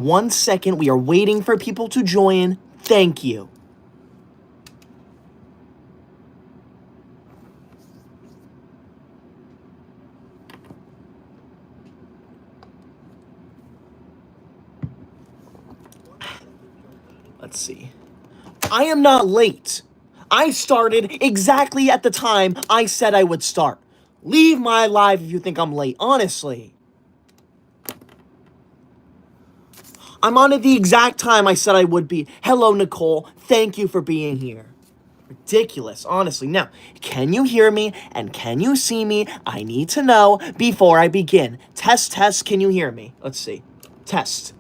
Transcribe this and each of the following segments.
1 second. We are waiting for people to join. Thank you. Let's see. I am not late. I started exactly at the time I said I would start. Leave my live if you think I'm late, honestly. I'm on at the exact time I said I would be. Hello, Nicole. Thank you for being here. Ridiculous, honestly. Now, can you hear me and can you see me? I need to know before I begin. Test, test, can you hear me? Let's see. Test.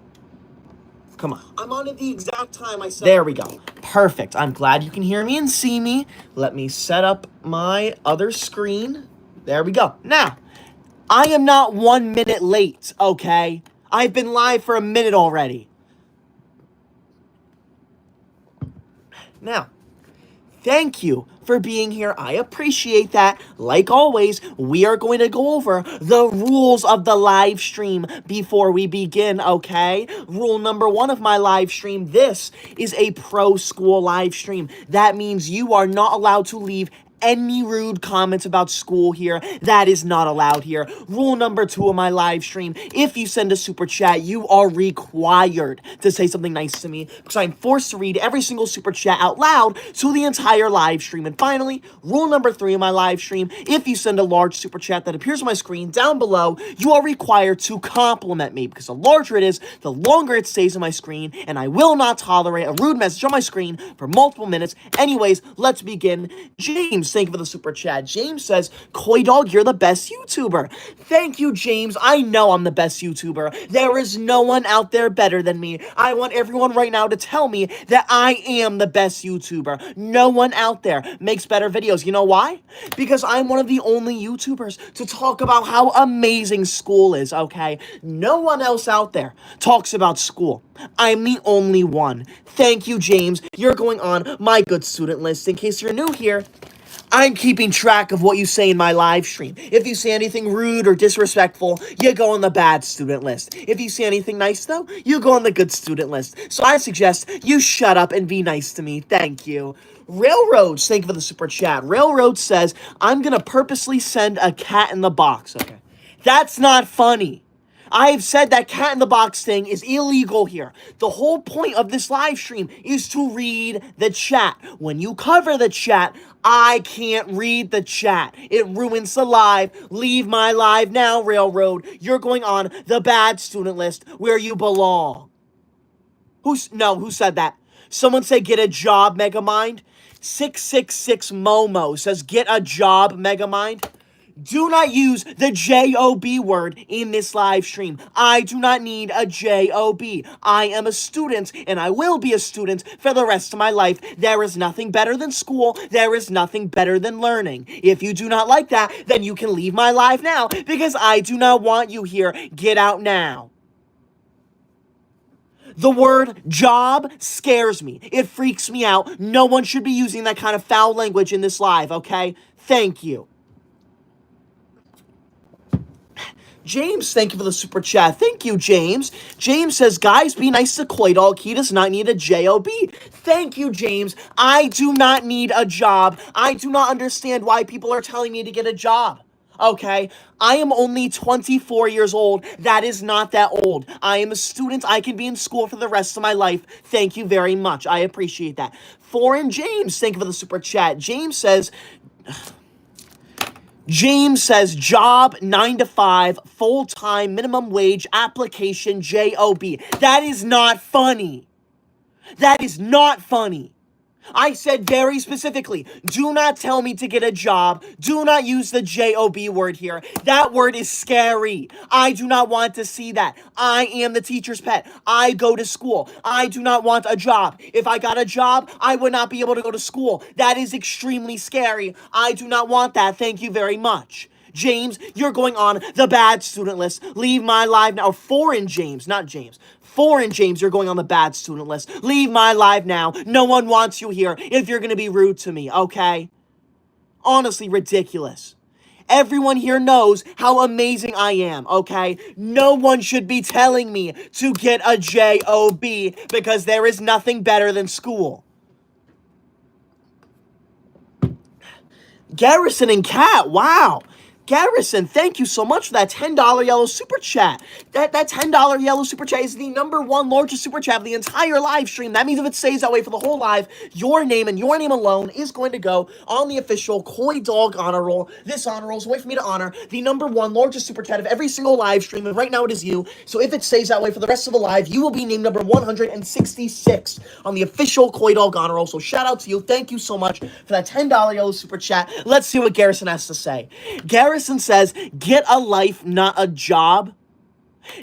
Come on. I'm on at the exact time I said. There we go. Perfect. I'm glad you can hear me and see me. Let me set up my other screen. There we go. Now, I am not 1 minute late, okay? I've been live for a minute already. Now, thank you for being here. I appreciate that. Like always, we are going to go over the rules of the live stream before we begin, okay? Rule number 1 of my live stream, this is a pro school live stream. That means you are not allowed to leave any rude comments about school here. That is not allowed here. Rule number 2 of my live stream, if you send a super chat, you are required to say something nice to me because I'm forced to read every single super chat out loud to the entire live stream. And finally, rule number 3 of my live stream, if you send a large super chat that appears on my screen down below, you are required to compliment me because the larger it is, the longer it stays on my screen, and I will not tolerate a rude message on my screen for multiple minutes. Anyways, let's begin. James, thank you for the super chat. James says, Koi Dog, you're the best YouTuber. Thank you, James. I know I'm the best YouTuber. There is no one out there better than me. I want everyone right now to tell me that I am the best YouTuber. No one out there makes better videos. You know why? Because I'm one of the only YouTubers to talk about how amazing school is, okay? No one else out there talks about school. I'm the only one. Thank you, James. You're going on my good student list. In case you're new here, I'm keeping track of what you say in my live stream. If you say anything rude or disrespectful, you go on the bad student list. If you say anything nice, though, you go on the good student list. So I suggest you shut up and be nice to me. Thank you. Railroads, thank you for the super chat. Railroad says, I'm going to purposely send a cat in the box. Okay. That's not funny. I've said that cat in the box thing is illegal here. The whole point of this live stream is to read the chat. When you cover the chat, I can't read the chat. It ruins the live. Leave my live now, Railroad. You're going on the bad student list where you belong. Who said that? Someone say get a job, Megamind. 666 Momo says get a job, Megamind. Do not use the J-O-B word in this live stream. I do not need a J-O-B. I am a student, and I will be a student for the rest of my life. There is nothing better than school. There is nothing better than learning. If you do not like that, then you can leave my live now, because I do not want you here. Get out now. The word job scares me. It freaks me out. No one should be using that kind of foul language in this live, okay? Thank you. James, thank you for the super chat. Thank you, James. James says, guys, be nice to Koi Dog. He does not need a J-O-B. Thank you, James. I do not need a job. I do not understand why people are telling me to get a job. Okay? I am only 24 years old. That is not that old. I am a student. I can be in school for the rest of my life. Thank you very much. I appreciate that. Foreign James, thank you for the super chat. James says, job 9 to 5, full-time, minimum wage, application, J-O-B. That is not funny. That is not funny. I said very specifically, do not tell me to get a job. Do not use the J-O-B word here. That word is scary. I do not want to see that. I am the teacher's pet. I go to school. I do not want a job. If I got a job, I would not be able to go to school. That is extremely scary. I do not want that. Thank you very much. James, you're going on the bad student list. Leave my live now. Foreign James, not James. Foreign James, you're going on the bad student list. Leave my live now. No one wants you here if you're going to be rude to me, okay? Honestly, ridiculous. Everyone here knows how amazing I am, okay? No one should be telling me to get a job because there is nothing better than school. Garrison and Kat, wow. Garrison, thank you so much for that $10 yellow super chat. That $10 yellow super chat is the number one largest super chat of the entire live stream. That means if it stays that way for the whole live, your name and your name alone is going to go on the official Koi Dog honor roll. This honor roll is a way for me to honor the number one largest super chat of every single live stream, and right now it is you. So if it stays that way for the rest of the live, you will be named number 166 on the official Koi Dog honor roll. So shout out to you. Thank you so much for that $10 yellow super chat. Let's see what Garrison has to say. Garrison says, get a life, not a job.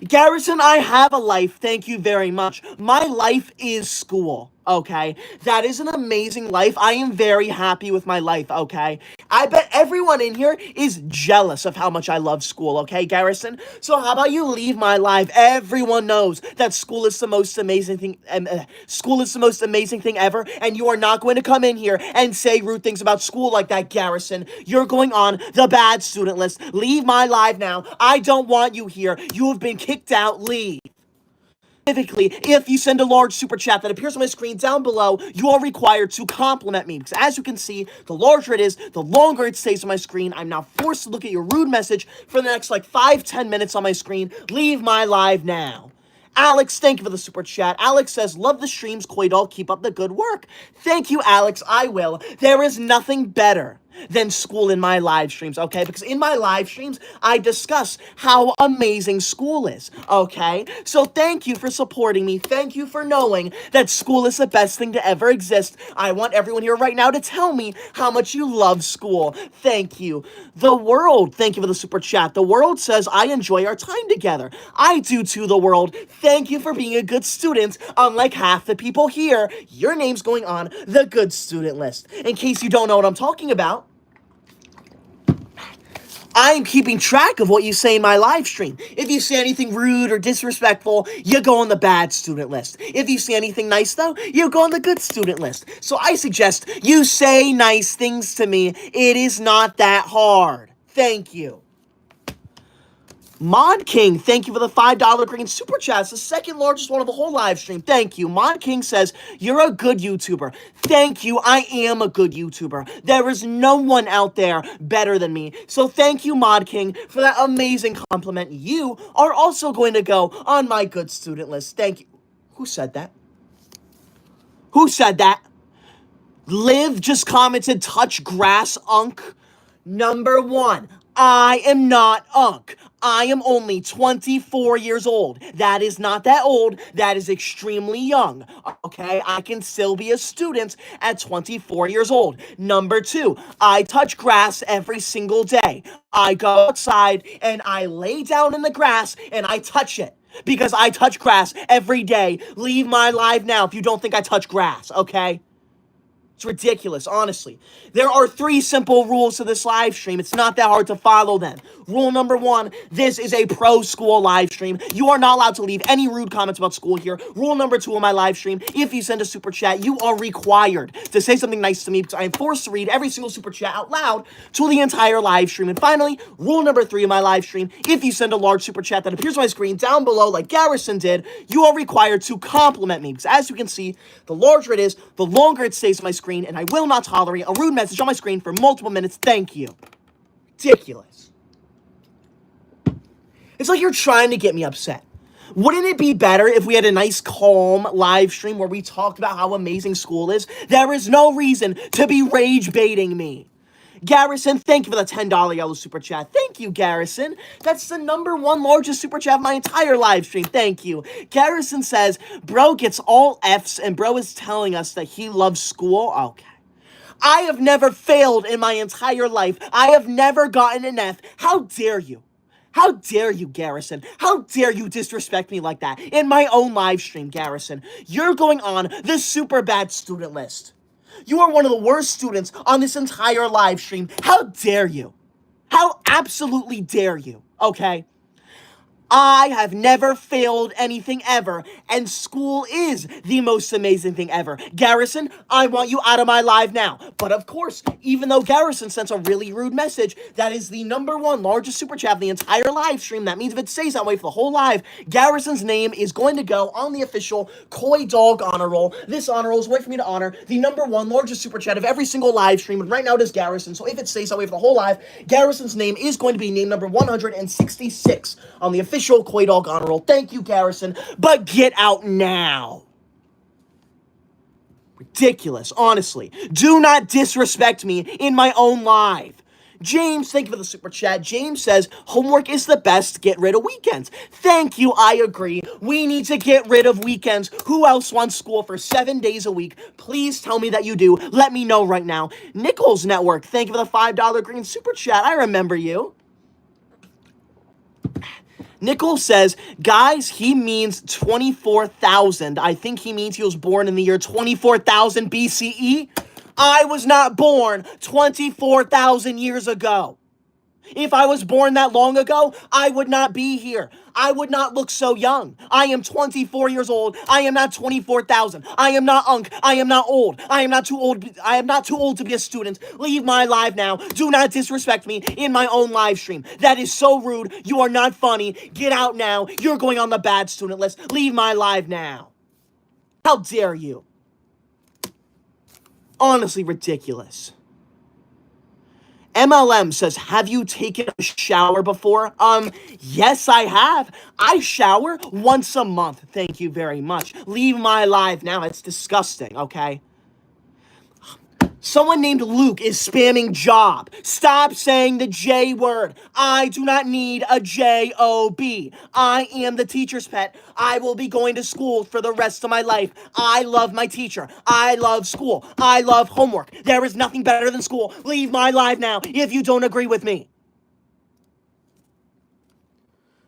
Garrison, I have a life. Thank you very much. My life is school. Okay, that is an amazing life. I am very happy with my life. Okay, I bet everyone in here is jealous of how much I love school. Okay, Garrison. So how about you leave my life? Everyone knows that school is the most amazing thing. School is the most amazing thing ever, and you are not going to come in here and say rude things about school like that, Garrison. You're going on the bad student list. Leave my life now. I don't want you here. You have been kicked out. Leave. Specifically, if you send a large super chat that appears on my screen down below, you are required to compliment me. Because as you can see, the larger it is, the longer it stays on my screen. I'm now forced to look at your rude message for the next, 5-10 minutes on my screen. Leave my live now. Alex, thank you for the super chat. Alex says, love the streams, Koidal. Keep up the good work. Thank you, Alex. I will. There is nothing better than school in my live streams, okay? Because in my live streams, I discuss how amazing school is, okay? So thank you for supporting me. Thank you for knowing that school is the best thing to ever exist. I want everyone here right now to tell me how much you love school. Thank you. The world, thank you for the super chat. The world says, I enjoy our time together. I do too, the world. Thank you for being a good student. Unlike half the people here, your name's going on the good student list. In case you don't know what I'm talking about, I'm keeping track of what you say in my live stream. If you say anything rude or disrespectful, you go on the bad student list. If you say anything nice, though, you go on the good student list. So I suggest you say nice things to me. It is not that hard. Thank you. Mod King, thank you for the $5 green super chat. It's the second largest one of the whole live stream. Thank you. Mod King says, you're a good YouTuber. Thank you. I am a good YouTuber. There is no one out there better than me. So thank you, Mod King, for that amazing compliment. You are also going to go on my good student list. Thank you. Who said that? Who said that? Liv just commented, touch grass, unk. Number one, I am not unk. I am only 24 years old. That is not that old. That is extremely young. Okay? I can still be a student at 24 years old. Number two, I touch grass every single day. I go outside and I lay down in the grass and I touch it. Because I touch grass every day. Leave my life now if you don't think I touch grass, okay? It's ridiculous, honestly. There are 3 simple rules to this live stream. It's not that hard to follow them. Rule number 1, this is a pro-school live stream. You are not allowed to leave any rude comments about school here. Rule number 2 on my live stream, if you send a super chat, you are required to say something nice to me because I am forced to read every single super chat out loud to the entire live stream. And finally, rule number 3 of my live stream, if you send a large super chat that appears on my screen down below like Garrison did, you are required to compliment me because as you can see, the larger it is, the longer it stays on my screen, and I will not tolerate a rude message on my screen for multiple minutes. Thank you. Ridiculous. It's like you're trying to get me upset. Wouldn't it be better if we had a nice, calm live stream where we talked about how amazing school is? There is no reason to be rage baiting me. Garrison, thank you for the $10 yellow super chat. Thank you, Garrison. That's the number 1 largest super chat of my entire live stream. Thank you. Garrison says, bro gets all Fs and bro is telling us that he loves school. Okay. I have never failed in my entire life. I have never gotten an F. How dare you? How dare you, Garrison? How dare you disrespect me like that in my own live stream, Garrison? You're going on the super bad student list. You are one of the worst students on this entire live stream. How dare you? How absolutely dare you? Okay? I have never failed anything ever, and school is the most amazing thing ever. Garrison, I want you out of my live now. But of course, even though Garrison sent a really rude message, that is the #1 largest super chat of the entire live stream. That means if it stays that way for the whole live, Garrison's name is going to go on the official Koi Dog honor roll. This honor roll is a way for me to honor the #1 largest super chat of every single live stream, and right now it is Garrison. So if it stays that way for the whole live, Garrison's name is going to be name number 166 on the official Koi Dog honor roll. Thank you, Garrison, but get out now. Ridiculous, honestly. Do not disrespect me in my own live. James, thank you for the super chat. James says, homework is the best. Get rid of weekends. Thank you, I agree. We need to get rid of weekends. Who else wants school for 7 days a week? Please tell me that you do. Let me know right now. Nichols Network, thank you for the $5 green super chat. I remember you. Nichols says, guys, he means 24,000. I think he means he was born in the year 24,000 BCE. I was not born 24,000 years ago. If I was born that long ago, I would not be here. I would not look so young. I am 24 years old. I am not 24,000. I am not unk. I am not old. I am not too old. I am not too old to be a student. Leave my live now. Do not disrespect me in my own live stream. That is so rude. You are not funny. Get out now. You're going on the bad student list. Leave my live now. How dare you? Honestly ridiculous. MLM says, have you taken a shower before? Yes, I have. I shower once a month. Thank you very much. Leave my live now. It's disgusting, okay? Someone named Luke is spamming job. Stop saying the J word. I do not need a J-O-B. I am the teacher's pet. I will be going to school for the rest of my life. I love my teacher. I love school. I love homework. There is nothing better than school. Leave my live now if you don't agree with me.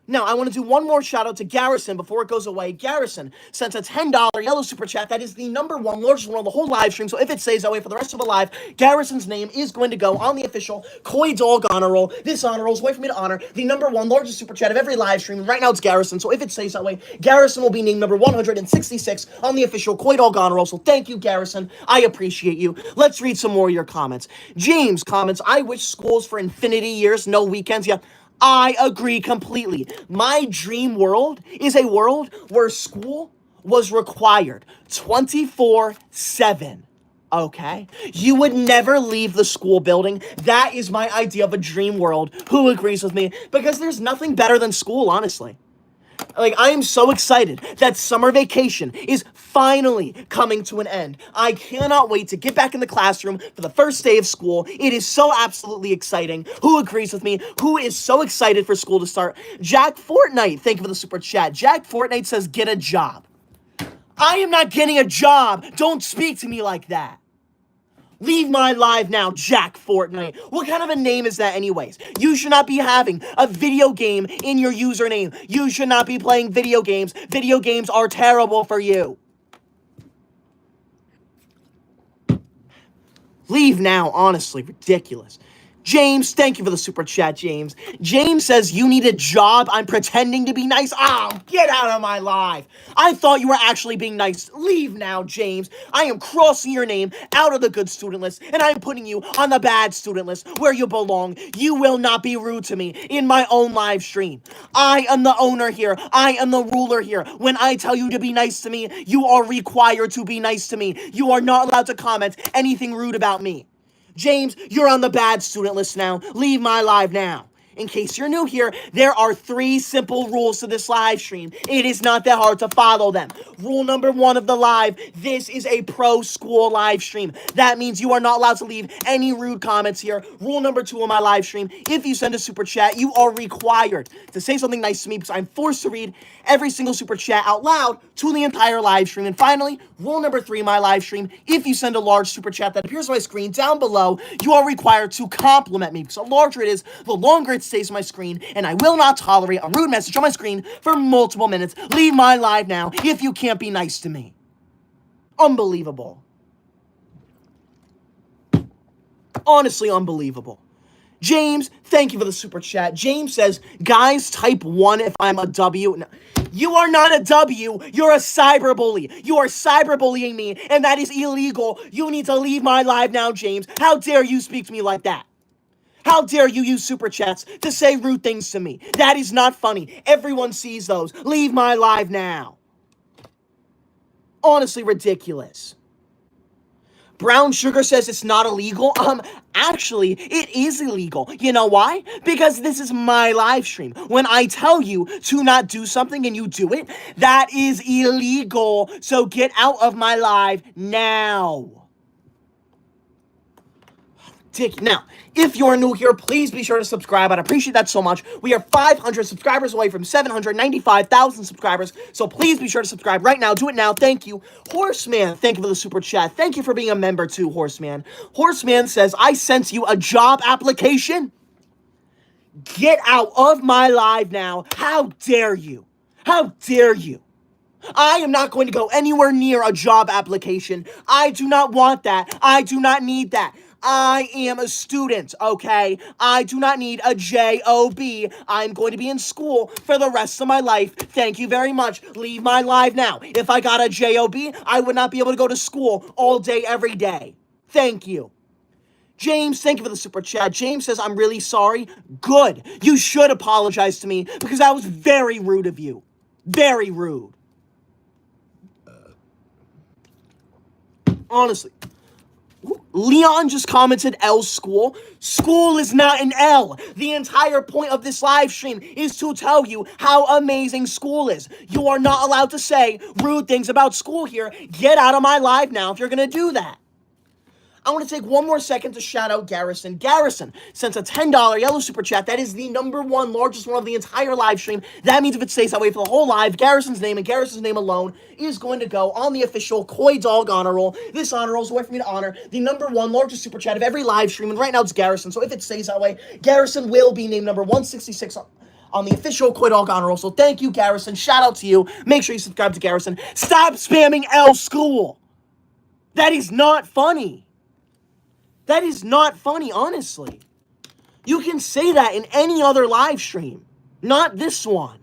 Now, I want to do one more shout out to Garrison before it goes away. Garrison sent a $10 yellow super chat. That is the #1 largest one on the whole live stream. So if it stays that way for the rest of the live, Garrison's name is going to go on the official Koi Dog honor roll. This honor roll is a way for me to honor the #1 largest super chat of every live stream. Right now it's Garrison. So if it stays that way, Garrison will be named number 166 on the official Koi Dog honor roll. So thank you, Garrison. I appreciate you. Let's read some more of your comments. James comments, I wish schools for infinity years, no weekends. Yeah. I agree completely. My dream world is a world where school was required 24/7. Okay? You would never leave the school building. That is my idea of a dream world. Who agrees with me? Because there's nothing better than school, honestly. Like, I am so excited that summer vacation is finally coming to an end. I cannot wait to get back in the classroom for the first day of school. It is so absolutely exciting. Who agrees with me? Who is so excited for school to start? Jack Fortnite, thank you for the super chat. Jack Fortnite says, get a job. I am not getting a job. Don't speak to me like that. Leave my live now, Jack Fortnite. What kind of a name is that anyways? You should not be having a video game in your username. You should not be playing video games. Video games are terrible for you. Leave now, honestly, ridiculous. James, thank you for the super chat, James. James says, you need a job. I'm pretending to be nice. Oh, get out of my live. I thought you were actually being nice. Leave now, James. I am crossing your name out of the good student list, and I'm putting you on the bad student list where you belong. You will not be rude to me in my own live stream. I am the owner here. I am the ruler here. When I tell you to be nice to me, you are required to be nice to me. You are not allowed to comment anything rude about me. James, you're on the bad student list now. Leave my live now. In case you're new here, there are 3 simple rules to this live stream. It is not that hard to follow them. Rule number 1 of the live, this is a pro-school live stream. That means you are not allowed to leave any rude comments here. Rule number 2 of my live stream, if you send a super chat, you are required to say something nice to me because I'm forced to read every single super chat out loud to the entire live stream. And finally, rule number 3 of my live stream, if you send a large super chat that appears on my screen down below, you are required to compliment me because the larger it is, the longer it stays on my screen, and I will not tolerate a rude message on my screen for multiple minutes. Leave my live now if you can't be nice to me. Unbelievable. Honestly unbelievable. James, thank you for the super chat. James says, guys, type 1 if I'm a W. No, you are not a W. You're a cyberbully. You are cyberbullying me, and that is illegal. You need to leave my live now, James. How dare you speak to me like that? How dare you use super chats to say rude things to me? That is not funny. Everyone sees those. Leave my live now. Honestly ridiculous. Brown Sugar says it's not illegal. Actually, it is illegal. You know why? Because this is my live stream. When I tell you to not do something and you do it, that is illegal. So get out of my live now. Now, if you're new here, please be sure to subscribe. I'd appreciate that so much. We are 500 subscribers away from 795,000 subscribers, so please be sure to subscribe right now. Do it now. Thank you. Horseman, thank you for the super chat. Thank you for being a member too, Horseman. Horseman says, I sent you a job application. Get out of my live now. How dare you? How dare you? I am not going to go anywhere near a job application. I do not want that. I do not need that. I am a student, okay? I do not need a job. I'm going to be in school for the rest of my life. Thank you very much. Leave my live now. If I got a job, I would not be able to go to school all day, every day. Thank you. James, thank you for the super chat. James says, I'm really sorry. Good. You should apologize to me because that was very rude of you. Very rude. Honestly. Leon just commented L school. School is not an L. The entire point of this live stream is to tell you how amazing school is. You are not allowed to say rude things about school here. Get out of my live now if you're going to do that. I want to take one more second to shout out Garrison. Garrison sent a $10 yellow super chat. That is the #1 largest one of the entire live stream. That means if it stays that way for the whole live, Garrison's name and Garrison's name alone is going to go on the official Koi Dog honor roll. This honor roll is a way for me to honor the #1 largest super chat of every live stream, and right now it's Garrison. So if it stays that way, Garrison will be named number 166 on the official Koi Dog honor roll. So thank you, Garrison. Shout out to you. Make sure you subscribe to Garrison. Stop spamming L school. That is not funny. That is not funny, honestly. You can say that in any other live stream, not this one.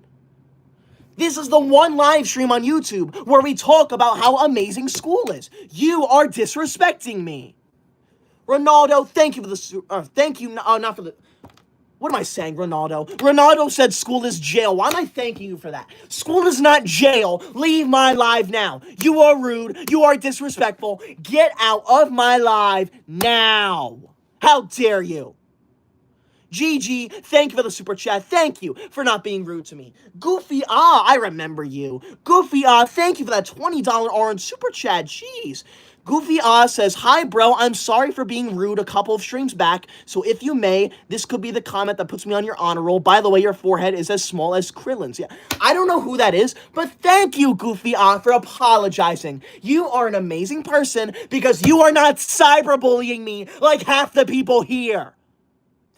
This is the one live stream on YouTube where we talk about how amazing school is. You are disrespecting me. Ronaldo, thank you for the, thank you, not for the, what am I saying, Ronaldo? Ronaldo said school is jail. Why am I thanking you for that? School is not jail. Leave my live now. You are rude. You are disrespectful. Get out of my live now. How dare you? GG, thank you for the super chat. Thank you for not being rude to me. Goofy, I remember you. Goofy, thank you for that $20 orange super chat. Jeez. Goofy says, hi, bro. I'm sorry for being rude a couple of streams back. So if you may, this could be the comment that puts me on your honor roll. By the way, your forehead is as small as Krillin's. Yeah, I don't know who that is, but thank you, Goofy for apologizing. You are an amazing person because you are not cyberbullying me like half the people here.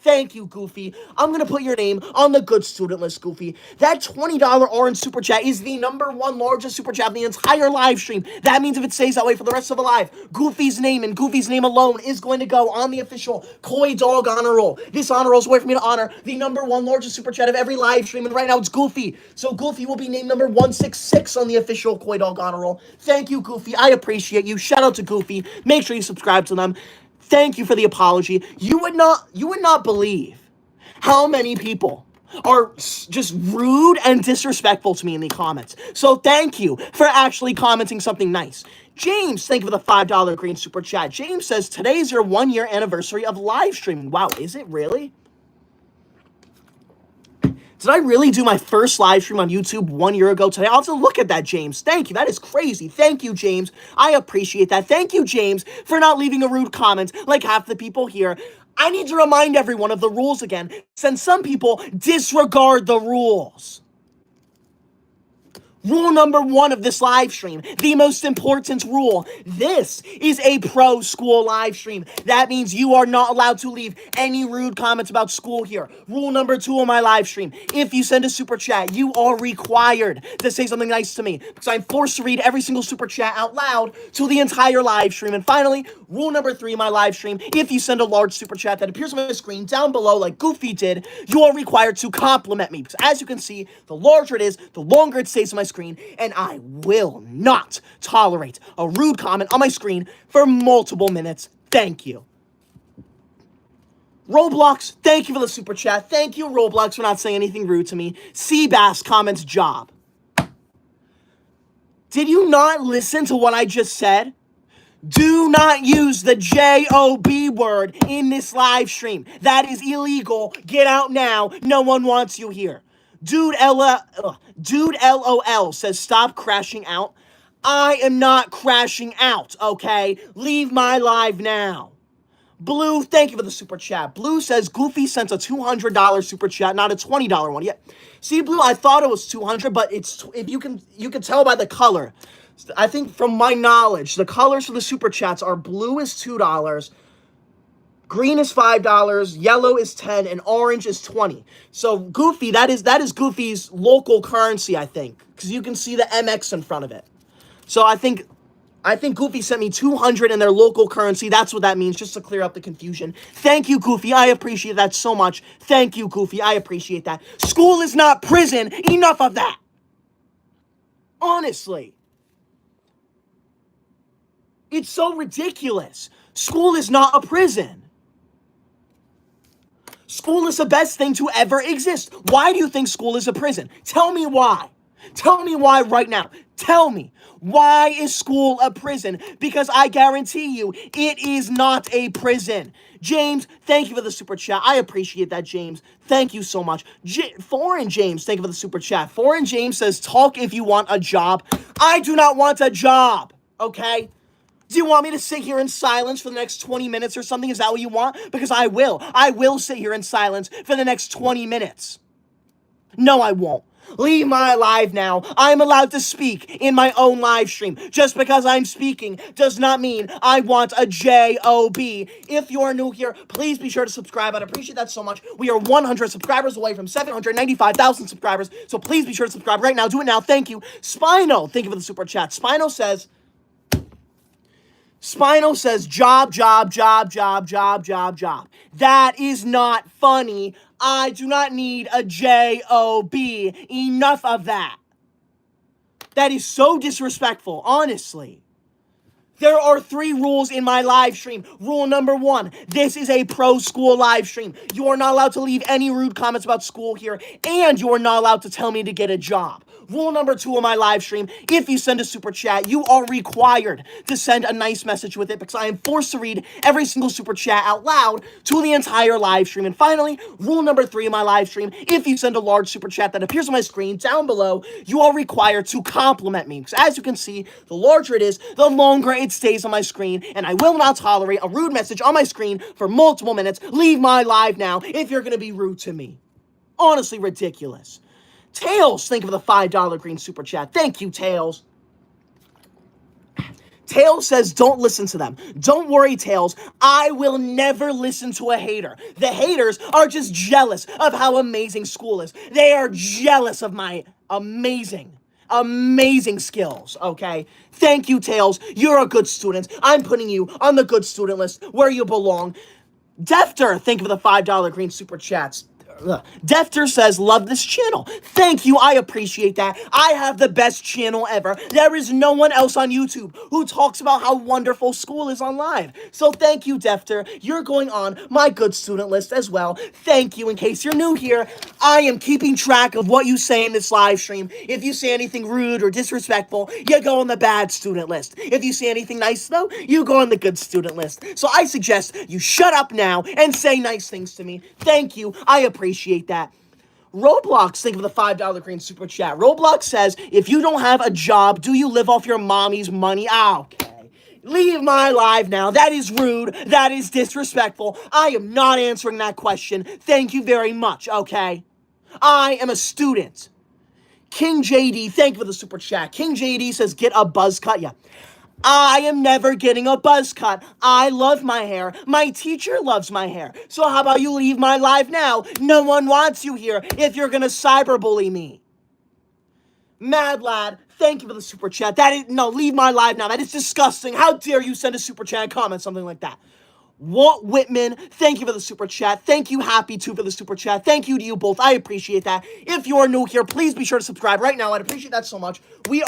Thank you, Goofy. I'm going to put your name on the good student list, Goofy. That $20 orange super chat is the #1 largest super chat of the entire live stream. That means if it stays that way for the rest of the live, Goofy's name and Goofy's name alone is going to go on the official Koi Dog honor roll. This honor roll is a way for me to honor the #1 largest super chat of every live stream, and right now it's Goofy. So Goofy will be named number 166 on the official Koi Dog honor roll. Thank you, Goofy. I appreciate you. Shout out to Goofy. Make sure you subscribe to them. Thank you for the apology. You would not believe how many people are just rude and disrespectful to me in the comments. So thank you for actually commenting something nice. James, thank you for the $5 green super chat. James says, today's your 1-year anniversary of live streaming. Wow, is it really? Did I really do my first live stream on YouTube 1 year ago today? I'll have to look at that, James. Thank you. That is crazy. Thank you, James. I appreciate that. Thank you, James, for not leaving a rude comment like half the people here. I need to remind everyone of the rules again, since some people disregard the rules. Rule number one of this live stream, the most important rule. This is a pro school live stream. That means you are not allowed to leave any rude comments about school here. Rule number two of my live stream, if you send a super chat, you are required to say something nice to me because I'm forced to read every single super chat out loud to the entire live stream. And finally, rule number three of my live stream, if you send a large super chat that appears on my screen down below like Goofy did, you are required to compliment me because as you can see, the larger it is, the longer it stays on my screen, and I will not tolerate a rude comment on my screen for multiple minutes. Thank you. Roblox, thank you for the super chat. Thank you, Roblox, for not saying anything rude to me. Seabass comments job. Did you not listen to what I just said? Do not use the J-O-B word in this live stream. That is illegal. Get out now. No one wants you here. Dude LOL says stop crashing out. I am not crashing out, okay? Leave my live now. Blue, thank you for the super chat. Blue says Goofy sent a $200 super chat, not a $20 one. Yeah. See, Blue, I thought it was $200, but it's if you can tell by the color. I think from my knowledge, the colors for the super chats are blue is $2, green is $5, yellow is $10, and orange is $20. So Goofy, that is Goofy's local currency, I think, because you can see the MX in front of it. So I think Goofy sent me $200 in their local currency. That's what that means, just to clear up the confusion. Thank you, Goofy. I appreciate that so much. Thank you, Goofy. I appreciate that. School is not prison. Enough of that. Honestly. It's so ridiculous. School is not a prison. School is the best thing to ever exist. Why do you think school is a prison? Tell me why. Tell me why right now. Tell me. Why is school a prison? Because I guarantee you, it is not a prison. James, thank you for the super chat. I appreciate that, James. Thank you so much. Foreign James, thank you for the super chat. Foreign James says, talk if you want a job. I do not want a job, okay? Do you want me to sit here in silence for the next 20 minutes or something? Is that what you want? Because I will. I will sit here in silence for the next 20 minutes. No, I won't. Leave my live now. I'm allowed to speak in my own live stream. Just because I'm speaking does not mean I want a J-O-B. If you're new here, please be sure to subscribe. I'd appreciate that so much. We are 100 subscribers away from 795,000 subscribers. So please be sure to subscribe right now. Do it now. Thank you. Spino, thank you for the super chat. Spino says, job, job, job, job, job, job, job. That is not funny. I do not need a J-O-B. Enough of that. That is so disrespectful, honestly. There are 3 rules in my live stream. Rule number 1, this is a pro school live stream. You are not allowed to leave any rude comments about school here, and you are not allowed to tell me to get a job. Rule number 2 of my live stream, if you send a super chat, you are required to send a nice message with it because I am forced to read every single super chat out loud to the entire live stream. And finally, rule number 3 of my live stream, if you send a large super chat that appears on my screen down below, you are required to compliment me because as you can see, the larger it is, the longer it stays on my screen, and I will not tolerate a rude message on my screen for multiple minutes. Leave my live now if you're going to be rude to me. Honestly ridiculous. Tails, thank you for the $5 green super chat. Thank you, Tails. Tails says, don't listen to them. Don't worry, Tails. I will never listen to a hater. The haters are just jealous of how amazing school is. They are jealous of my amazing skills, okay? Thank you, Tails. You're a good student. I'm putting you on the good student list where you belong. Defter, thank you for the $5 green super chats. Defter says, love this channel. Thank you. I appreciate that. I have the best channel ever. There is no one else on YouTube who talks about how wonderful school is on live. So thank you, Defter. You're going on my good student list as well. Thank you. In case you're new here, I am keeping track of what you say in this live stream. If you say anything rude or disrespectful, you go on the bad student list. If you say anything nice, though, you go on the good student list. So I suggest you shut up now and say nice things to me. Thank you. I appreciate that. Roblox, think of the $5 green super chat. Roblox says, if you don't have a job, do you live off your mommy's money? Okay. Leave my live now. That is rude. That is disrespectful. I am not answering that question. Thank you very much, okay? I am a student. King JD, thank you for the super chat. King JD says, get a buzz cut. Yeah. I am never getting a buzz cut. I love my hair. My teacher loves my hair. So how about you leave my live now? No one wants you here if you're gonna cyberbully me. Mad Lad, thank you for the super chat. Leave my live now. That is disgusting. How dare you send a super chat and comment something like that? Walt Whitman, thank you for the super chat. Thank you, Happy 2 for the super chat. Thank you to you both. I appreciate that. If you are new here, please be sure to subscribe right now. I'd appreciate that so much. We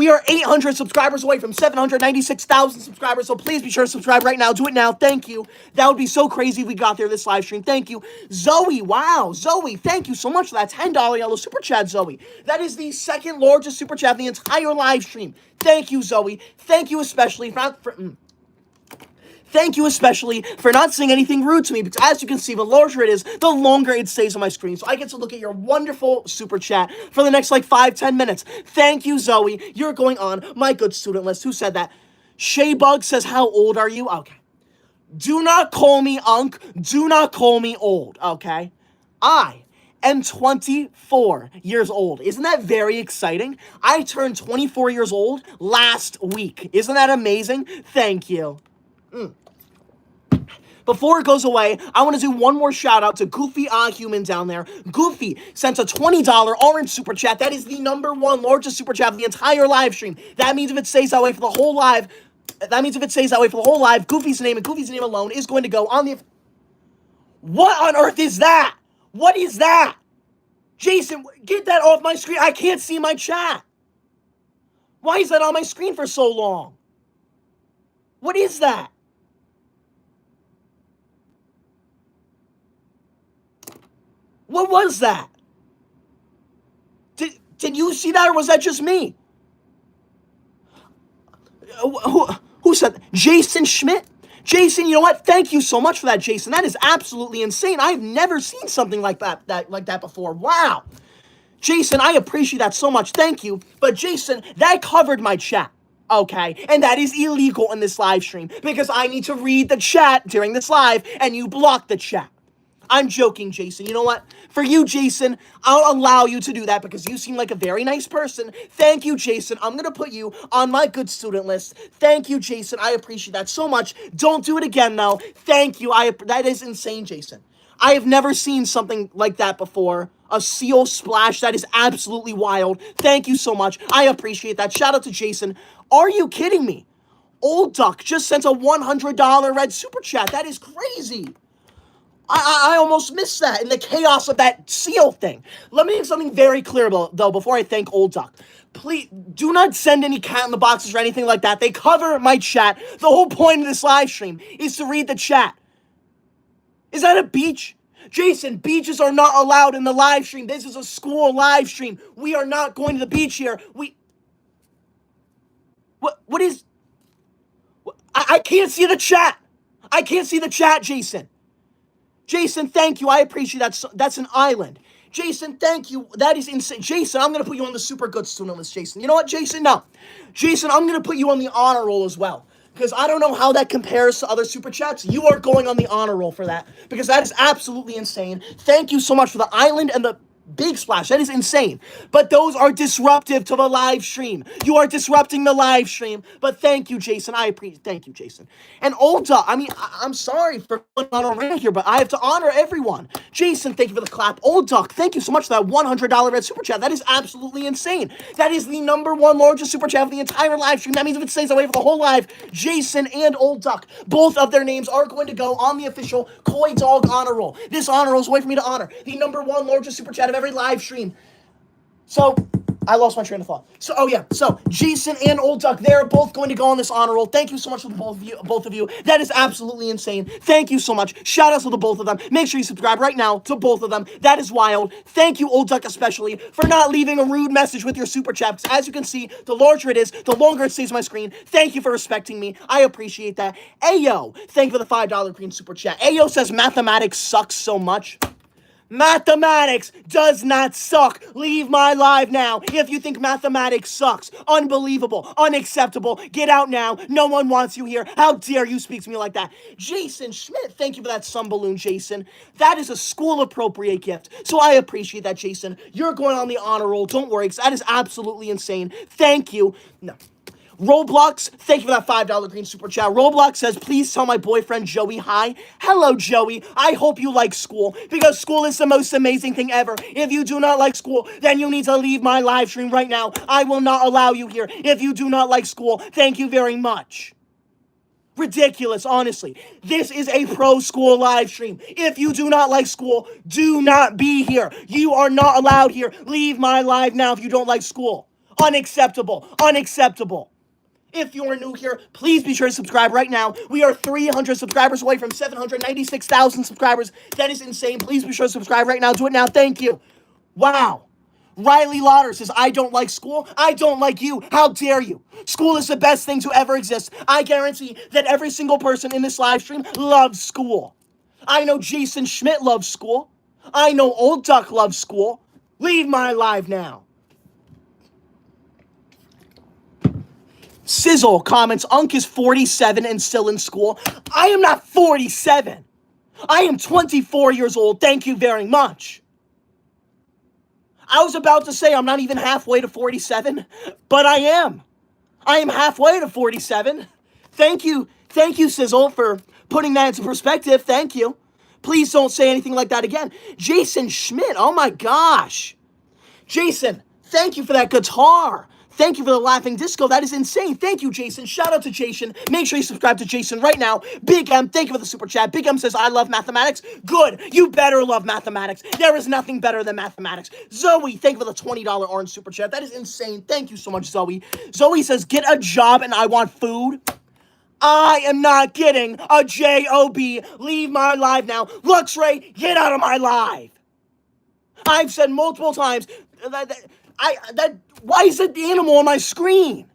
are 800 subscribers away from 796,000 subscribers, so please be sure to subscribe right now. Do it now. Thank you. That would be so crazy if we got there this live stream. Thank you. Zoe, wow. Zoe, thank you so much for that $10 yellow super chat, Zoe. That is the second largest super chat of the entire live stream. Thank you, Zoe. Thank you especially Thank you especially for not saying anything rude to me, because as you can see, the larger it is, the longer it stays on my screen. So I get to look at your wonderful super chat for the next 5-10 minutes. Thank you, Zoe. You're going on my good student list. Who said that? Shaybug says, how old are you? Okay. Do not call me Unc. Do not call me old, okay? I am 24 years old. Isn't that very exciting? I turned 24 years old last week. Isn't that amazing? Thank you. Before it goes away, I want to do one more shout out to Goofy Human down there. Goofy sent a $20 orange super chat. That is the #1 largest super chat of the entire live stream. That means if it stays that way for the whole live, Goofy's name and Goofy's name alone is going to go on the... What on earth is that? What is that? Jason, get that off my screen. I can't see my chat. Why is that on my screen for so long? What is that? What was that? Did you see that, or was that just me? Who said that? Jason Schmidt? Jason, you know what? Thank you so much for that, Jason. That is absolutely insane. I've never seen something like that before. Wow. Jason, I appreciate that so much. Thank you. But Jason, that covered my chat. Okay? And that is illegal in this live stream, because I need to read the chat during this live, and you blocked the chat. I'm joking, Jason. You know what? For you, Jason, I'll allow you to do that because you seem like a very nice person. Thank you, Jason. I'm going to put you on my good student list. Thank you, Jason. I appreciate that so much. Don't do it again, though. Thank you. That is insane, Jason. I have never seen something like that before. A seal splash. That is absolutely wild. Thank you so much. I appreciate that. Shout out to Jason. Are you kidding me? Old Duck just sent a $100 red super chat. That is crazy. I almost missed that in the chaos of that seal thing. Let me make something very clear, though, before I thank Old Duck. Please, do not send any cat in the boxes or anything like that. They cover my chat. The whole point of this live stream is to read the chat. Is that a beach? Jason, beaches are not allowed in the live stream. This is a school live stream. We are not going to the beach here. What is... I can't see the chat. I can't see the chat, Jason. Jason, thank you. I appreciate that. That's an island. Jason, thank you. That is insane. Jason, I'm going to put you on the super good student list, Jason. You know what, Jason? No. Jason, I'm going to put you on the honor roll as well, because I don't know how that compares to other super chats. You are going on the honor roll for that, because that is absolutely insane. Thank you so much for the island and the big splash. That is insane. But those are disruptive to the live stream. You are disrupting the live stream. But thank you, Jason. I appreciate. Thank you, Jason. And Old Duck, I'm sorry for going on a rant here, but I have to honor everyone. Jason, thank you for the clap. Old Duck, thank you so much for that $100 red super chat. That is absolutely insane. That is the #1 largest super chat of the entire live stream. That means if it stays away for the whole live, Jason and Old Duck, both of their names are going to go on the official Koi Dog honor roll. This honor roll is a way for me to honor the #1 largest super chat of every live stream. So, I lost my train of thought. So Jason and Old Duck, they're both going to go on this honor roll. Thank you so much to both of you. That is absolutely insane. Thank you so much. Shout outs to the both of them. Make sure you subscribe right now to both of them. That is wild. Thank you, Old Duck, especially for not leaving a rude message with your super chat. Because as you can see, the larger it is, the longer it stays on my screen. Thank you for respecting me. I appreciate that. Ayo, thank you for the $5 green super chat. Ayo says mathematics sucks so much. Mathematics does not suck. Leave my live now. If you think mathematics sucks, unbelievable, unacceptable, get out now. No one wants you here. How dare you speak to me like that? Jason Schmidt, thank you for that sun balloon, Jason. That is a school appropriate gift. So I appreciate that, Jason. You're going on the honor roll. Don't worry, because that is absolutely insane. Thank you. No. Roblox, thank you for that $5 green super chat. Roblox says, please tell my boyfriend Joey hi. Hello, Joey. I hope you like school, because school is the most amazing thing ever. If you do not like school, then you need to leave my live stream right now. I will not allow you here. If you do not like school, thank you very much. Ridiculous, honestly. This is a pro school live stream. If you do not like school, do not be here. You are not allowed here. Leave my live now if you don't like school. Unacceptable. Unacceptable. If you are new here, please be sure to subscribe right now. We are 300 subscribers away from 796,000 subscribers. That is insane. Please be sure to subscribe right now. Do it now. Thank you. Wow. Riley Lauder says, I don't like school. I don't like you. How dare you? School is the best thing to ever exist. I guarantee that every single person in this live stream loves school. I know Jason Schmidt loves school. I know Old Duck loves school. Leave my live now. Sizzle comments, Unk is 47 and still in school. I am not 47. I am 24 years old. Thank you very much. I was about to say I'm not even halfway to 47, but I am. I am halfway to 47. Thank you, Sizzle, for putting that into perspective. Thank you. Please don't say anything like that again. Jason Schmidt, oh my gosh. Jason, thank you for that guitar. Thank you for the laughing disco. That is insane. Thank you, Jason. Shout out to Jason. Make sure you subscribe to Jason right now. Big M, thank you for the super chat. Big M says, I love mathematics. Good. You better love mathematics. There is nothing better than mathematics. Zoe, thank you for the $20 orange super chat. That is insane. Thank you so much, Zoe. Zoe says, get a job and I want food. I am not getting a job. Leave my live now. Luxray, get out of my live. I've said multiple times why is it the animal on my screen?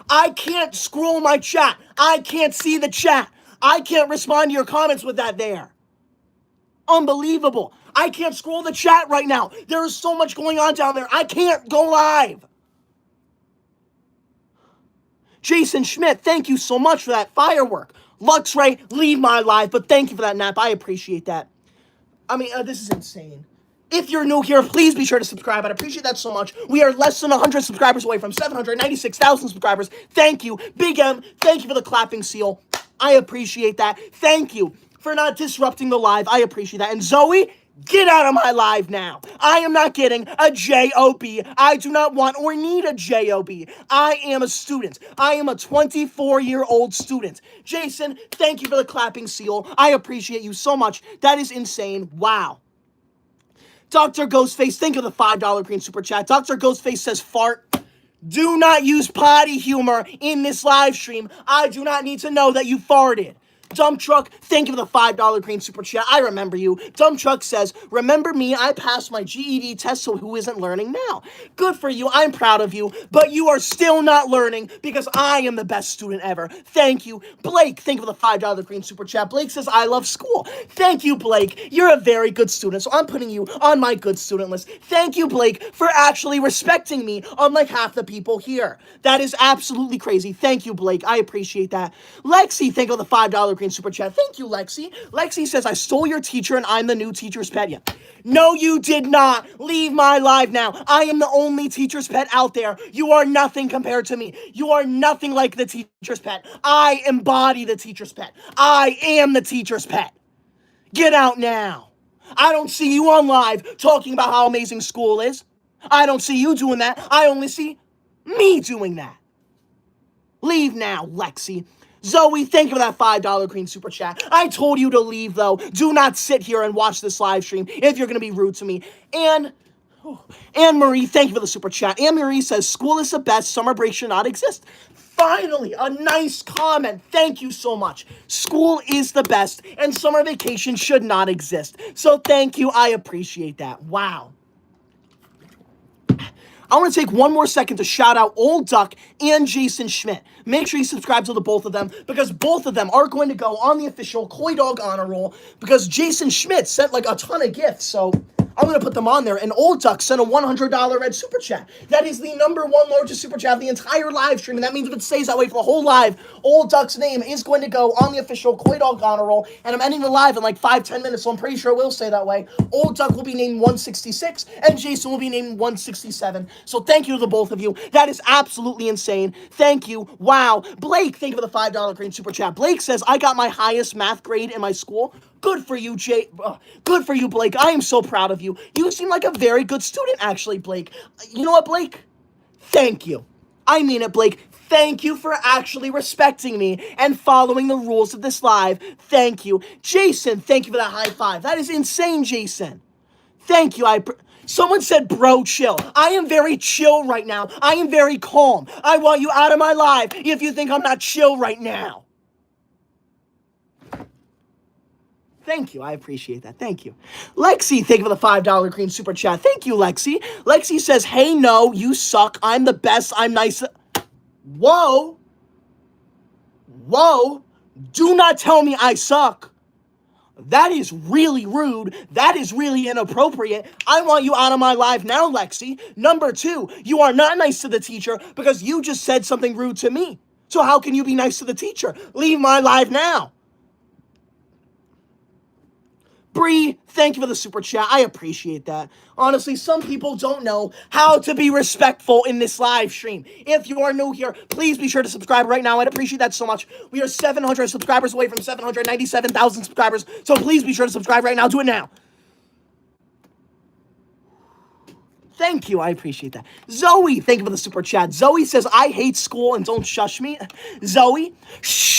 I can't scroll my chat. I can't see the chat. I can't respond to your comments with that there. Unbelievable. I can't scroll the chat right now. There is so much going on down there. I can't go live. Jason Schmidt, thank you so much for that firework. Luxray, leave my live, but thank you for that nap. I appreciate that. I mean, this is insane. If you're new here, please be sure to subscribe. I'd appreciate that so much. We are less than 100 subscribers away from 796,000 subscribers. Thank you. Big M, thank you for the clapping seal. I appreciate that. Thank you for not disrupting the live. I appreciate that. And Zoe, get out of my live now. I am not getting a job. I do not want or need a job. I am a student. I am a 24-year-old student. Jason, thank you for the clapping seal. I appreciate you so much. That is insane. Wow. Dr. Ghostface, thank you for the $5 green super chat. Dr. Ghostface says, fart. Do not use potty humor in this live stream. I do not need to know that you farted. Dump Truck, thank you for the $5 green super chat. I remember you. Dump Truck says, remember me, I passed my GED test, so who isn't learning now? Good for you, I'm proud of you, but you are still not learning because I am the best student ever. Thank you. Blake, thank you for the $5 green super chat. Blake says, I love school. Thank you, Blake. You're a very good student, so I'm putting you on my good student list. Thank you, Blake, for actually respecting me, unlike half the people here. That is absolutely crazy. Thank you, Blake. I appreciate that. Lexi, thank you for the $5 green super chat. Thank you, Lexi. Lexi says, I stole your teacher and I'm the new teacher's pet. Yeah. No, you did not. Leave my live now. I am the only teacher's pet out there. You are nothing compared to me. You are nothing like the teacher's pet. I embody the teacher's pet. I am the teacher's pet. Get out now. I don't see you on live talking about how amazing school is. I don't see you doing that. I only see me doing that. Leave now, Lexi. Zoe, thank you for that $5 green super chat. I told you to leave, though. Do not sit here and watch this live stream if you're going to be rude to me. And Anne-Marie, thank you for the super chat. Anne-Marie says, school is the best. Summer break should not exist. Finally, a nice comment. Thank you so much. School is the best, and summer vacation should not exist. So thank you. I appreciate that. Wow. I want to take one more second to shout out Old Duck and Jason Schmidt. Make sure you subscribe to the both of them because both of them are going to go on the official Koi Dog Honor Roll because Jason Schmidt sent like a ton of gifts. So I'm going to put them on there. And Old Duck sent a $100 red super chat. That is the number one largest super chat of the entire live stream. And that means if it stays that way for the whole live, Old Duck's name is going to go on the official Koi Dog Honor Roll. And I'm ending the live in like 5-10 minutes, so I'm pretty sure it will stay that way. Old Duck will be named 166, and Jason will be named 167. So thank you to the both of you. That is absolutely insane. Thank you. Wow. Blake, thank you for the $5 green super chat. Blake says, I got my highest math grade in my school. Good for you, good for you, Blake. I am so proud of you. You seem like a very good student, actually, Blake. You know what, Blake? Thank you. I mean it, Blake. Thank you for actually respecting me and following the rules of this live. Thank you. Jason, thank you for that high five. That is insane, Jason. Thank you. Someone said, bro, chill. I am very chill right now. I am very calm. I want you out of my life if you think I'm not chill right now. Thank you. I appreciate that. Thank you. Lexi, thank you for the $5 green super chat. Thank you, Lexi. Lexi says, hey, no, you suck. I'm the best. I'm nice. Whoa. Whoa. Do not tell me I suck. That is really rude. That is really inappropriate. I want you out of my life now, Lexi. Number 2, you are not nice to the teacher because you just said something rude to me. So how can you be nice to the teacher? Leave my life now. Bree, thank you for the super chat. I appreciate that. Honestly, some people don't know how to be respectful in this live stream. If you are new here, please be sure to subscribe right now. I'd appreciate that so much. We are 700 subscribers away from 797,000 subscribers, so please be sure to subscribe right now. Do it now. Thank you. I appreciate that. Zoe, thank you for the super chat. Zoe says, I hate school and don't shush me. Zoe, shh.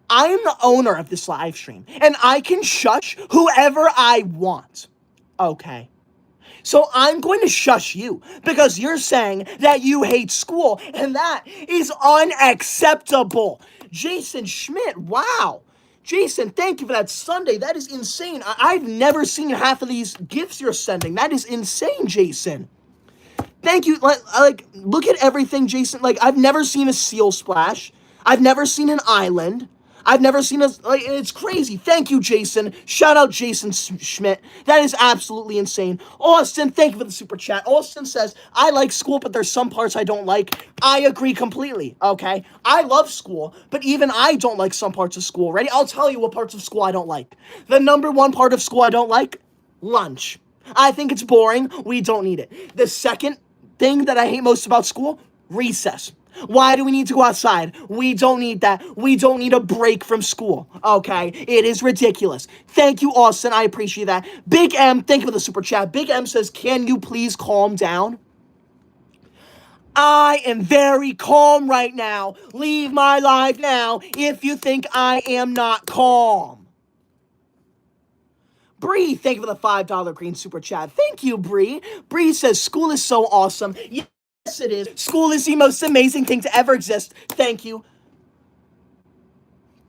I am the owner of this live stream, and I can shush whoever I want, okay? So I'm going to shush you because you're saying that you hate school, and that is unacceptable. Jason Schmidt, wow. Jason, thank you for that Sunday. That is insane. I've never seen half of these gifts you're sending. That is insane, Jason. Thank you. Like, look at everything, Jason. Like, I've never seen a seal splash. I've never seen an island. I've never seen it's crazy. Thank you, Jason. Shout out Jason Schmidt. That is absolutely insane. Austin, thank you for the super chat. Austin says, I like school, but there's some parts I don't like. I agree completely, okay? I love school, but even I don't like some parts of school. Ready? I'll tell you what parts of school I don't like. The number one part of school I don't like, lunch. I think it's boring. We don't need it. The second thing that I hate most about school, recess. Why do we need to go outside? We don't need that. We don't need a break from school, okay? It is ridiculous. Thank you, Austin. I appreciate that. Big M, thank you for the super chat. Big M says, can you please calm down? I am very calm right now. Leave my life now if you think I am not calm. Bree, thank you for the $5 green super chat. Thank you, Bree. Bree says, school is so awesome. Yes, it is. School is the most amazing thing to ever exist. Thank you.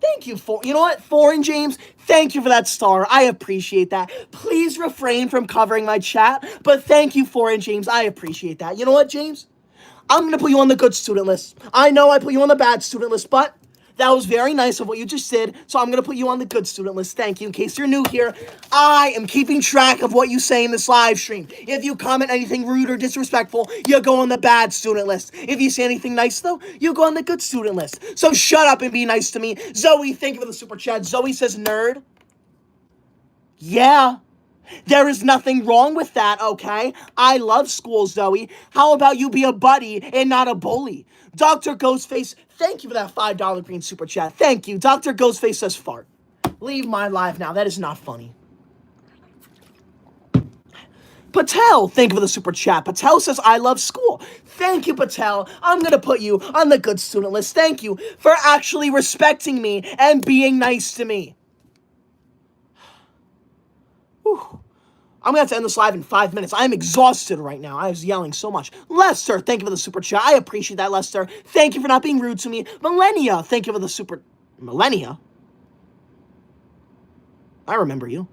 Thank you for, you know what, Foreign James, thank you for that star. I appreciate that. Please refrain from covering my chat, but thank you, Foreign James. I appreciate that. You know what, James? I'm going to put you on the good student list. I know I put you on the bad student list, but that was very nice of what you just did, so I'm going to put you on the good student list. Thank you. In case you're new here, I am keeping track of what you say in this live stream. If you comment anything rude or disrespectful, you go on the bad student list. If you say anything nice, though, you go on the good student list. So shut up and be nice to me. Zoe, thank you for the super chat. Zoe says, nerd. Yeah. There is nothing wrong with that, okay? I love school, Zoe. How about you be a buddy and not a bully? Dr. Ghostface, thank you for that $5 green super chat. Thank you. Dr. Ghostface says fart. Leave my life now. That is not funny. Patel, thank you for the super chat. Patel says, I love school. Thank you, Patel. I'm going to put you on the good student list. Thank you for actually respecting me and being nice to me. Whew. I'm going to have to end this live in 5 minutes. I am exhausted right now. I was yelling so much. Lester, thank you for the super chat. I appreciate that, Lester. Thank you for not being rude to me. Millennia, thank you for the super... Millennia? I remember you.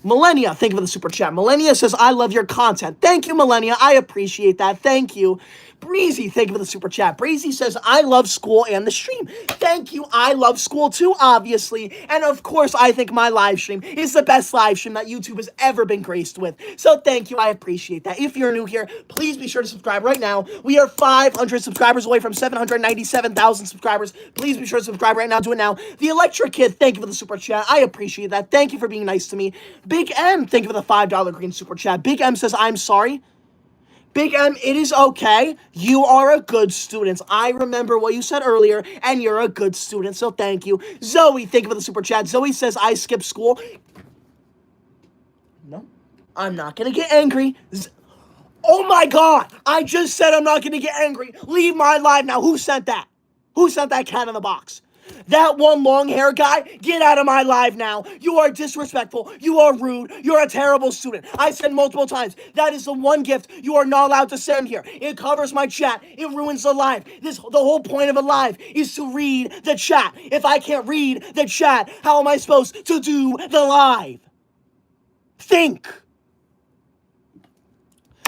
Millennia, thank you for the super chat. Millennia says, I love your content. Thank you, Millennia. I appreciate that. Thank you. Breezy, thank you for the super chat. Breezy says, I love school and the stream. Thank you. I love school too, obviously. And of course, I think my live stream is the best live stream that YouTube has ever been graced with. So thank you. I appreciate that. If you're new here, please be sure to subscribe right now. We are 500 subscribers away from 797,000 subscribers. Please be sure to subscribe right now. Do it now. The Electric Kid, thank you for the super chat. I appreciate that. Thank you for being nice to me. Big M, thank you for the $5 green super chat. Big M says, I'm sorry. Big M, it is okay. You are a good student. I remember what you said earlier, and you're a good student, so thank you. Zoe, thank you for the super chat. Zoe says, I skipped school. No, I'm not going to get angry. Oh my God, I just said I'm not going to get angry. Leave my live now. Who sent that? Who sent that cat in the box? That one long hair guy, get out of my live now. You are disrespectful. You are rude. You're a terrible student. I said multiple times, that is the one gift you are not allowed to send here. It covers my chat. It ruins the live. The whole point of a live is to read the chat. If I can't read the chat, how am I supposed to do the live? Think.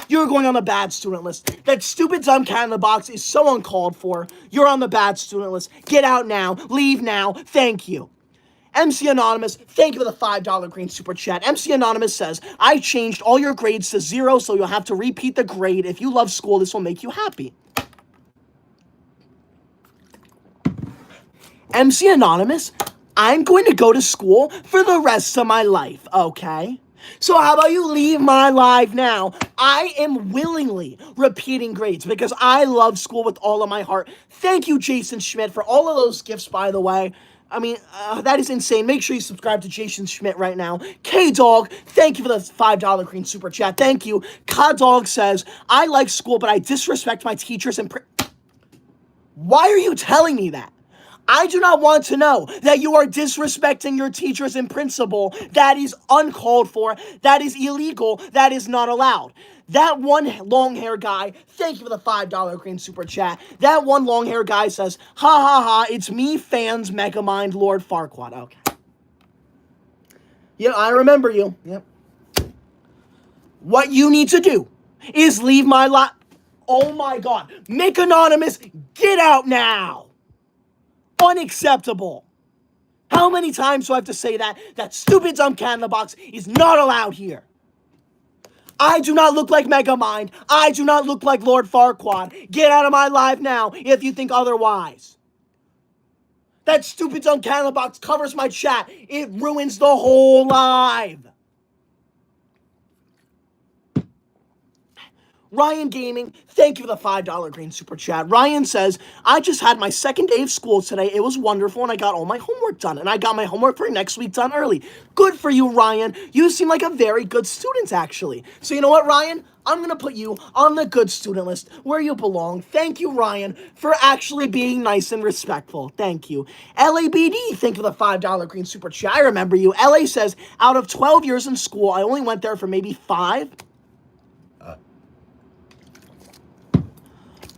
You're going on the bad student list. That stupid dumb cat in the box is so uncalled for. You're on the bad student list. Get out now. Leave now. Thank you. MC Anonymous, thank you for the $5 green super chat. MC Anonymous says, I changed all your grades to 0, so you'll have to repeat the grade. If you love school, this will make you happy. MC Anonymous, I'm going to go to school for the rest of my life, okay? So how about you leave my live now? I am willingly repeating grades because I love school with all of my heart. Thank you, Jason Schmidt, for all of those gifts, by the way. I mean, that is insane. Make sure you subscribe to Jason Schmidt right now. K-Dog, thank you for the $5 green super chat. Thank you. K-Dog says, I like school, but I disrespect my teachers and... Why are you telling me that? I do not want to know that you are disrespecting your teachers and principal. That is uncalled for. That is illegal. That is not allowed. That one long hair guy, thank you for the $5 green super chat. That one long hair guy says, ha ha ha, it's me, fans, Megamind, Lord Farquaad. Okay. Yeah, I remember you. Yep. What you need to do is leave my lot. Oh my God. Make Anonymous, get out now. Unacceptable. How many times do I have to say that? That stupid dumb cat in the box is not allowed here. I do not look like Megamind. I do not look like Lord Farquaad. Get out of my live now if you think otherwise. That stupid dumb cat in the box covers my chat. It ruins the whole live. Ryan Gaming, thank you for the $5 green super chat. Ryan says, I just had my second day of school today. It was wonderful, and I got all my homework done. And I got my homework for next week done early. Good for you, Ryan. You seem like a very good student, actually. So you know what, Ryan? I'm going to put you on the good student list where you belong. Thank you, Ryan, for actually being nice and respectful. Thank you. LABD, thank you for the $5 green super chat. I remember you. LA says, out of 12 years in school, I only went there for maybe 5.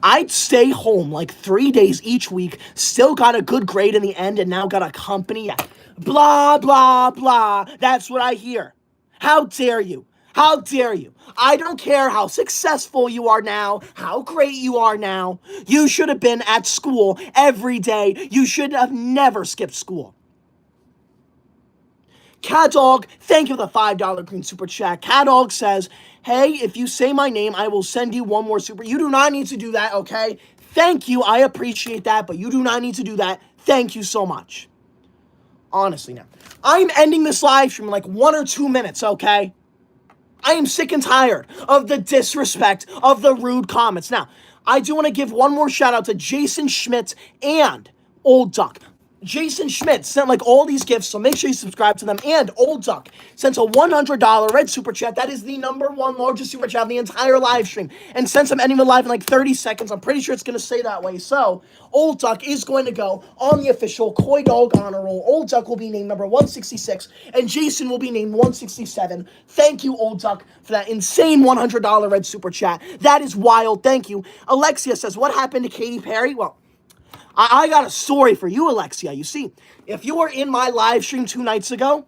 I'd stay home like 3 days each week, still got a good grade in the end, and now got a company. Blah, blah, blah. That's what I hear. How dare you? How dare you? I don't care how successful you are now, how great you are now. You should have been at school every day. You should have never skipped school. Cat-Dog, thank you for the $5 green super chat. Cat-Dog says, hey, if you say my name, I will send you one more super. You do not need to do that, okay? Thank you. I appreciate that, but you do not need to do that. Thank you so much. Honestly now. I'm ending this live stream in like 1 or 2 minutes, okay? I am sick and tired of the disrespect, of the rude comments. Now, I do want to give one more shout out to Jason Schmidt and Old Duck. Jason Schmidt sent like all these gifts, so make sure you subscribe to them. And Old Duck sent a $100 red super chat. That is the #1 largest super chat of the entire live stream. And since I'm ending the live in like 30 seconds, I'm pretty sure it's going to stay that way. So Old Duck is going to go on the official Koi Dog honor roll. Old Duck will be named number 166, and Jason will be named 167. Thank you, Old Duck, for that insane $100 red super chat. That is wild. Thank you. Alexia says, what happened to Katy Perry? Well, I got a story for you, Alexia. You see, if you were in my live stream 2 nights ago,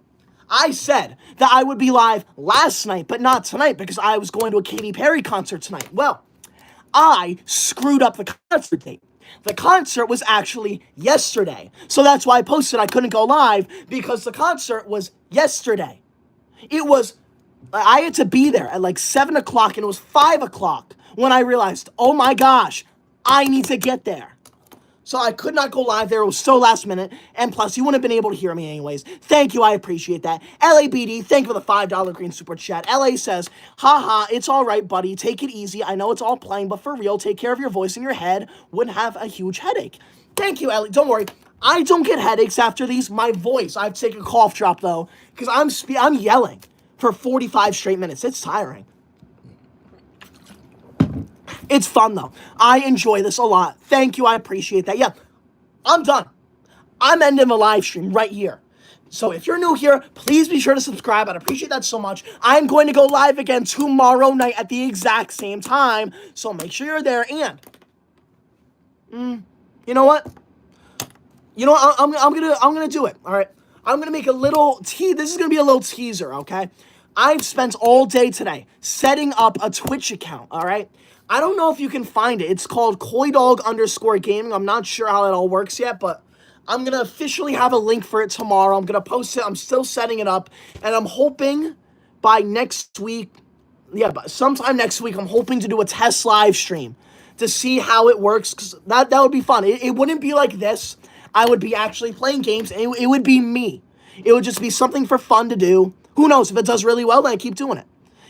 I said that I would be live last night, but not tonight because I was going to a Katy Perry concert tonight. Well, I screwed up the concert date. The concert was actually yesterday. So that's why I posted I couldn't go live because the concert was yesterday. It was, I had to be there at like 7 o'clock and it was 5 o'clock when I realized, oh my gosh, I need to get there. So I could not go live there. It was so last minute. And plus, you wouldn't have been able to hear me anyways. Thank you. I appreciate that. LABD, thank you for the $5 green super chat. LA says, haha, it's all right, buddy. Take it easy. I know it's all playing, but for real, take care of your voice and your head. Wouldn't have a huge headache. Thank you, LA. Don't worry. I don't get headaches after these. My voice, I have to take a cough drop, though, because I'm yelling for 45 straight minutes. It's tiring. It's fun, though. I enjoy this a lot. Thank you. I appreciate that. Yeah, I'm done. I'm ending the live stream right here. So if you're new here, please be sure to subscribe. I'd appreciate that so much. I'm going to go live again tomorrow night at the exact same time. So make sure you're there. And, you know what? I'm gonna do it. All right. I'm gonna make a little This is gonna be a little teaser. Okay. I've spent all day today setting up a Twitch account. All right. I don't know if you can find it. It's called KoiDog_gaming. I'm not sure how it all works yet, but I'm going to officially have a link for it tomorrow. I'm going to post it. I'm still setting it up, and I'm hoping by next week, but sometime next week, I'm hoping to do a test live stream to see how it works, because that would be fun. It wouldn't be like this. I would be actually playing games, and it would be me. It would just be something for fun to do. Who knows? If it does really well, then I keep doing it.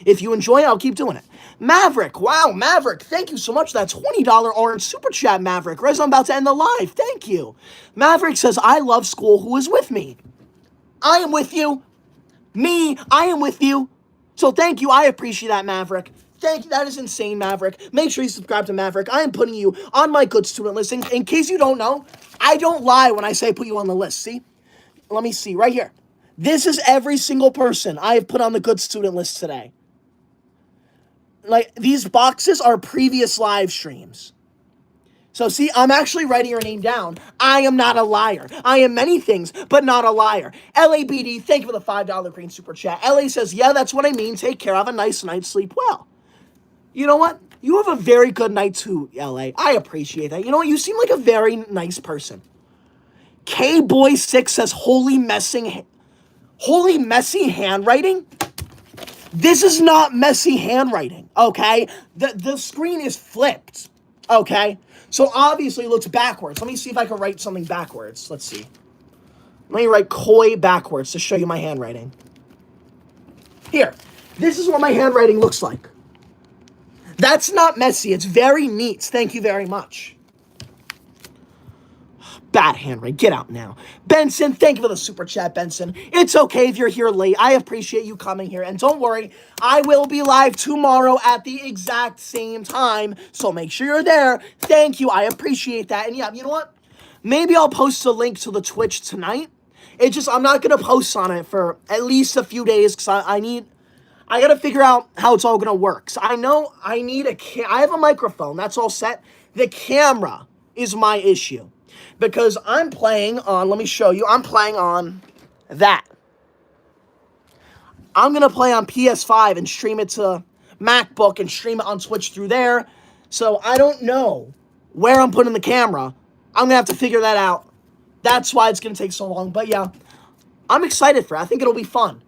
If you enjoy it, I'll keep doing it. Maverick, wow, Maverick, thank you so much. That $20 orange super chat, Maverick. Rez, I'm about to end the live. Thank you. Maverick says, I love school. Who is with me? I am with you. Me, I am with you. So thank you. I appreciate that, Maverick. Thank you. That is insane, Maverick. Make sure you subscribe to Maverick. I am putting you on my good student list. In case you don't know, I don't lie when I say put you on the list. See? Let me see. Right here. This is every single person I have put on the good student list today. Like, these boxes are previous live streams. So, see, I'm actually writing your name down. I am not a liar. I am many things, but not a liar. LABD, thank you for the $5 green super chat. LA says, yeah, that's what I mean. Take care. Have a nice night. Sleep well. You know what? You have a very good night too, LA. I appreciate that. You know what? You seem like a very nice person. K-Boy6 says, holy messy handwriting? This is not messy handwriting, okay? The screen is flipped, okay? So obviously it looks backwards. Let me see if I can write something backwards. Let's see. Let me write koi backwards to show you my handwriting. Here. This is what my handwriting looks like. That's not messy. It's very neat. Thank you very much. Bad handwriting. Get out now. Benson, thank you for the super chat, Benson. It's okay if you're here late. I appreciate you coming here. And don't worry, I will be live tomorrow at the exact same time. So make sure you're there. Thank you. I appreciate that. And yeah, you know what? Maybe I'll post a link to the Twitch tonight. I'm not going to post on it for at least a few days because I got to figure out how it's all going to work. So I know I need I have a microphone. That's all set. The camera is my issue. Because I'm playing on, let me show you, I'm playing on that. I'm going to play on PS5 and stream it to MacBook and stream it on Twitch through there. So I don't know where I'm putting the camera. I'm going to have to figure that out. That's why it's going to take so long. But yeah, I'm excited for it. I think it'll be fun.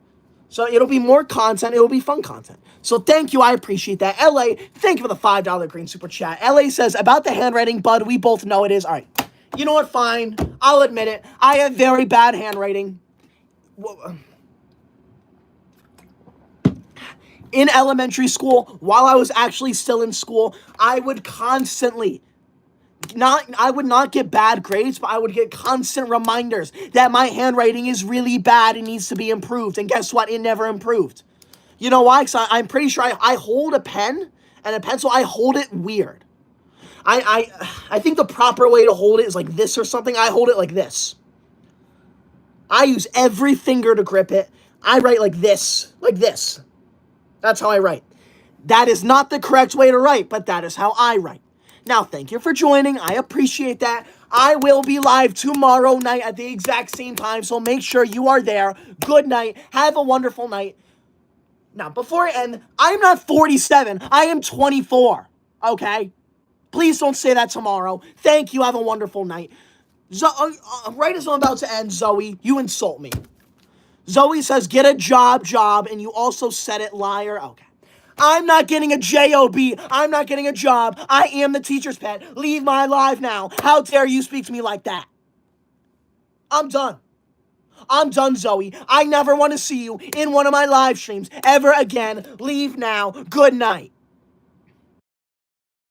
So it'll be more content. It'll be fun content. So thank you. I appreciate that. LA, thank you for the $5 green super chat. LA says, about the handwriting, bud, we both know it is. All right. You know what? Fine. I'll admit it. I have very bad handwriting. In elementary school, while I was actually still in school, I would constantly I would not get bad grades, but I would get constant reminders that my handwriting is really bad and needs to be improved. And guess what? It never improved. You know why? Because I'm pretty sure I hold a pen and a pencil. I hold it weird. I think the proper way to hold it is like this or something. I hold it like this. I use every finger to grip it. I write like this. Like this. That's how I write. That is not the correct way to write, but that is how I write. Now, thank you for joining. I appreciate that. I will be live tomorrow night at the exact same time, so make sure you are there. Good night. Have a wonderful night. Now, before I end, I'm not 47. I am 24. Okay? Please don't say that tomorrow. Thank you. Have a wonderful night. Right as I'm about to end, Zoe, you insult me. Zoe says, get a job, and you also said it, liar. Okay. I'm not getting a job. I'm not getting a job. I am the teacher's pet. Leave my life now. How dare you speak to me like that? I'm done. I'm done, Zoe. I never want to see you in one of my live streams ever again. Leave now. Good night.